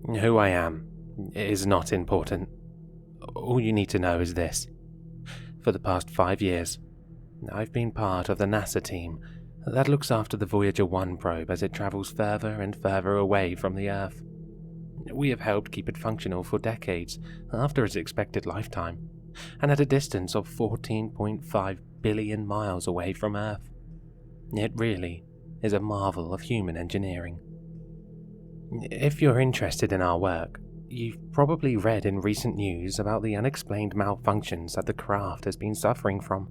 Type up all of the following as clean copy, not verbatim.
Who I am is not important. All you need to know is this. For the past 5 years, I've been part of the NASA team that looks after the Voyager 1 probe as it travels further and further away from the Earth. We have helped keep it functional for decades after its expected lifetime, and at a distance of 14.5 billion miles away from Earth. It really is a marvel of human engineering. If you're interested in our work, you've probably read in recent news about the unexplained malfunctions that the craft has been suffering from.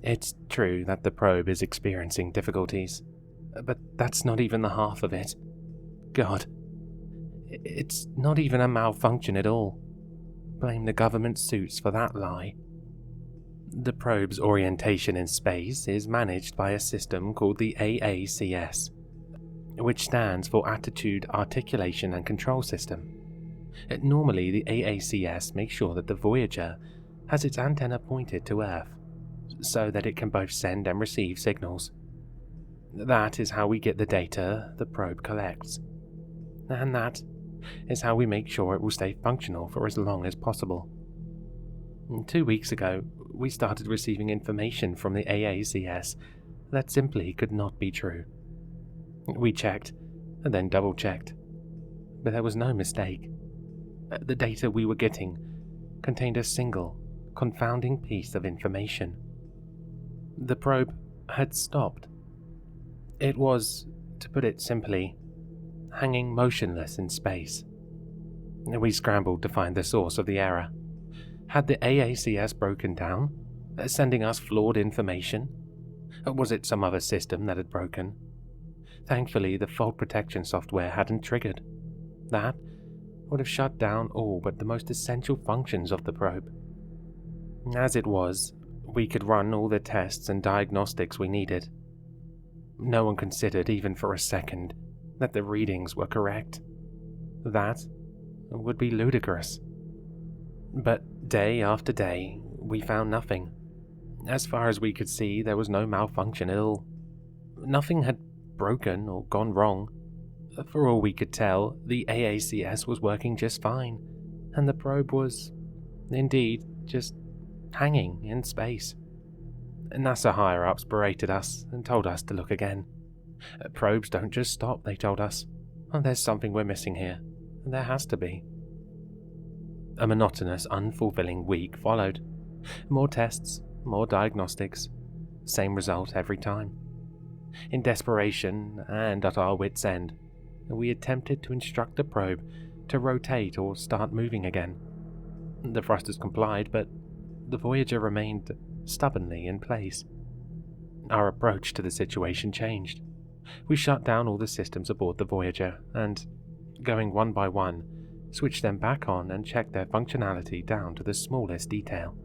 It's true that the probe is experiencing difficulties, but that's not even the half of it. God, it's not even a malfunction at all. Blame the government suits for that lie. The probe's orientation in space is managed by a system called the AACS, which stands for Attitude, Articulation and Control System. Normally, the AACS makes sure that the Voyager has its antenna pointed to Earth, so that it can both send and receive signals. That is how we get the data the probe collects. And that is how we make sure it will stay functional for as long as possible. 2 weeks ago, we started receiving information from the AACS that simply could not be true. We checked, and then double-checked, but there was no mistake. The data we were getting contained a single, confounding piece of information. The probe had stopped. It was, to put it simply, hanging motionless in space. We scrambled to find the source of the error. Had the AACS broken down, sending us flawed information? Was it some other system that had broken? Thankfully, the fault protection software hadn't triggered. That would have shut down all but the most essential functions of the probe. As it was, we could run all the tests and diagnostics we needed. No one considered, even for a second, that the readings were correct. That would be ludicrous. But day after day, we found nothing. As far as we could see, there was no malfunction at all. Nothing had broken or gone wrong. For all we could tell, the AACS was working just fine, and the probe was, indeed, just hanging in space. NASA higher-ups berated us and told us to look again. Probes don't just stop, they told us. There's something we're missing here. There has to be. A monotonous, unfulfilling week followed. More tests, more diagnostics. Same result every time. In desperation, and at our wits' end, we attempted to instruct the probe to rotate or start moving again. The thrusters complied, but the Voyager remained stubbornly in place. Our approach to the situation changed. We shut down all the systems aboard the Voyager and, going one by one, switched them back on and checked their functionality down to the smallest detail.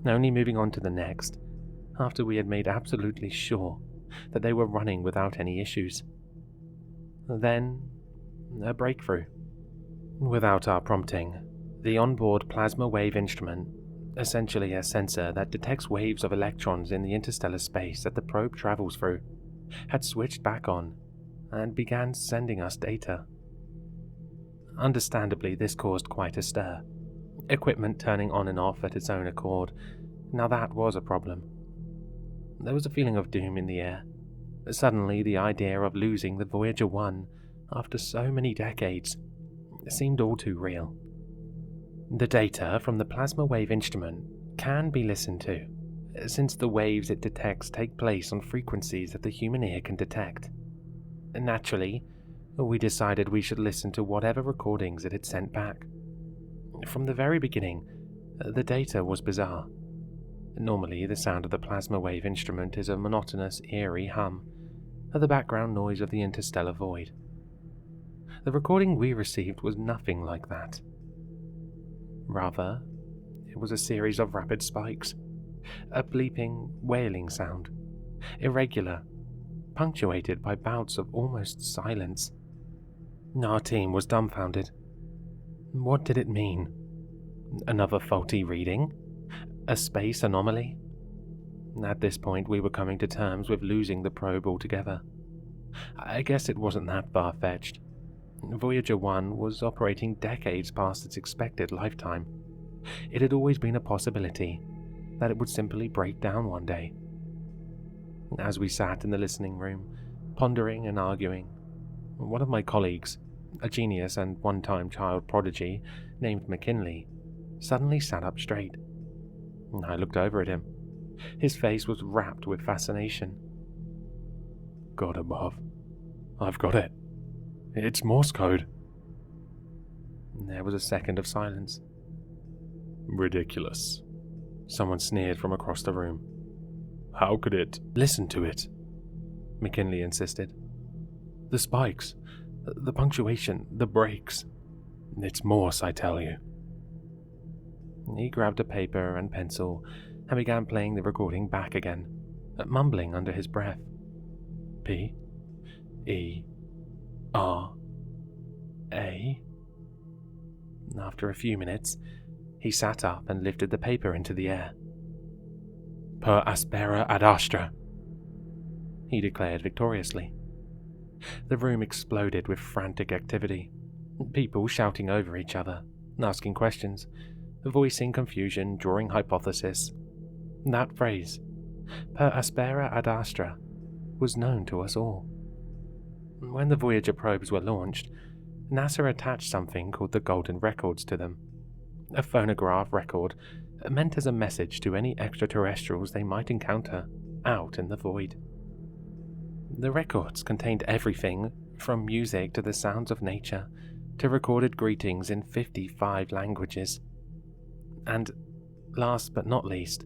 Only moving on to the next, after we had made absolutely sure that they were running without any issues. Then, a breakthrough. Without our prompting, the onboard plasma wave instrument, essentially a sensor that detects waves of electrons in the interstellar space that the probe travels through, had switched back on and began sending us data. Understandably, this caused quite a stir. Equipment turning on and off at its own accord. Now that was a problem. There was a feeling of doom in the air. Suddenly, the idea of losing the Voyager 1 after so many decades seemed all too real. The data from the plasma wave instrument can be listened to, since the waves it detects take place on frequencies that the human ear can detect. Naturally, we decided we should listen to whatever recordings it had sent back. From the very beginning, the data was bizarre. Normally, the sound of the plasma wave instrument is a monotonous, eerie hum, the background noise of the interstellar void. The recording we received was nothing like that. Rather, it was a series of rapid spikes, a bleeping, wailing sound, irregular, punctuated by bouts of almost silence. Our team was dumbfounded. What did it mean? Another faulty reading? A space anomaly? At this point, we were coming to terms with losing the probe altogether. I guess it wasn't that far-fetched. Voyager 1 was operating decades past its expected lifetime. It had always been a possibility that it would simply break down one day. As we sat in the listening room, pondering and arguing, one of my colleagues, a genius and one-time child prodigy named McKinley, suddenly sat up straight. I looked over at him. His face was wrapped with fascination. "God above, I've got it. It's Morse Code." There was a second of silence. "Ridiculous," someone sneered from across the room. "How could it?" "Listen to it," McKinley insisted. "The spikes, the punctuation, the breaks. It's Morse, I tell you." He grabbed a paper and pencil and began playing the recording back again, mumbling under his breath. P. E. R. A. After a few minutes, he sat up and lifted the paper into the air. "Per aspera ad astra," he declared victoriously. The room exploded with frantic activity, people shouting over each other, asking questions, voicing confusion, drawing hypothesis. That phrase, per aspera ad astra, was known to us all. When the Voyager probes were launched, NASA attached something called the Golden Records to them, a phonograph record meant as a message to any extraterrestrials they might encounter out in the void. The records contained everything from music to the sounds of nature to recorded greetings in 55 languages. And last but not least,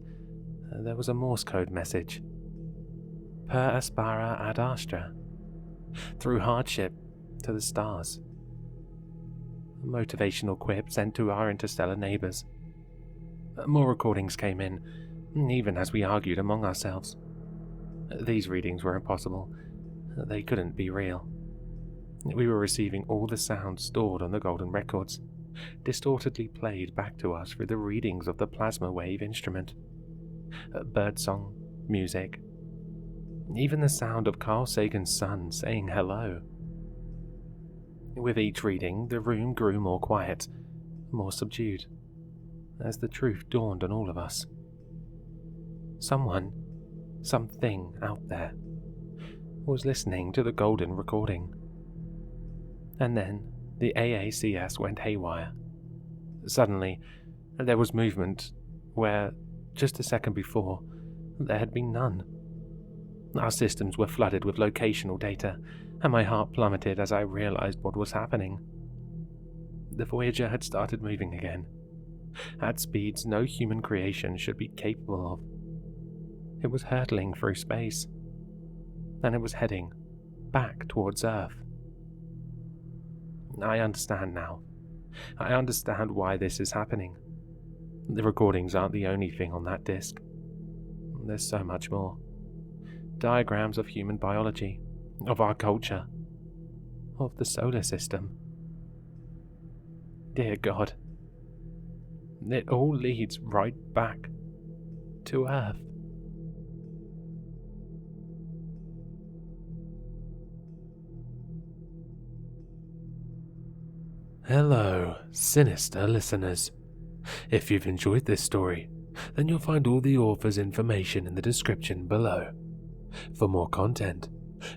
there was a Morse code message. Per aspera ad astra, through hardship to the stars. A motivational quip sent to our interstellar neighbors. More recordings came in, even as we argued among ourselves. These readings were impossible. They couldn't be real. We were receiving all the sounds stored on the Golden Records, distortedly played back to us through the readings of the plasma wave instrument. Birdsong, music, even the sound of Carl Sagan's son saying hello. With each reading, the room grew more quiet, more subdued, as the truth dawned on all of us. Someone, something out there, was listening to the golden recording. And then the AACS went haywire. Suddenly, there was movement where, just a second before, there had been none. Our systems were flooded with locational data, and my heart plummeted as I realized what was happening. The Voyager had started moving again, at speeds no human creation should be capable of. It was hurtling through space, and it was heading back towards Earth. I understand now. I understand why this is happening. The recordings aren't the only thing on that disc. There's so much more. Diagrams of human biology, of our culture, of the solar system. Dear God, it all leads right back to Earth. Hello, sinister listeners. If you've enjoyed this story, then you'll find all the author's information in the description below. For more content,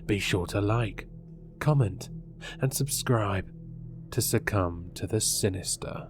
be sure to like, comment, and subscribe to succumb to the sinister.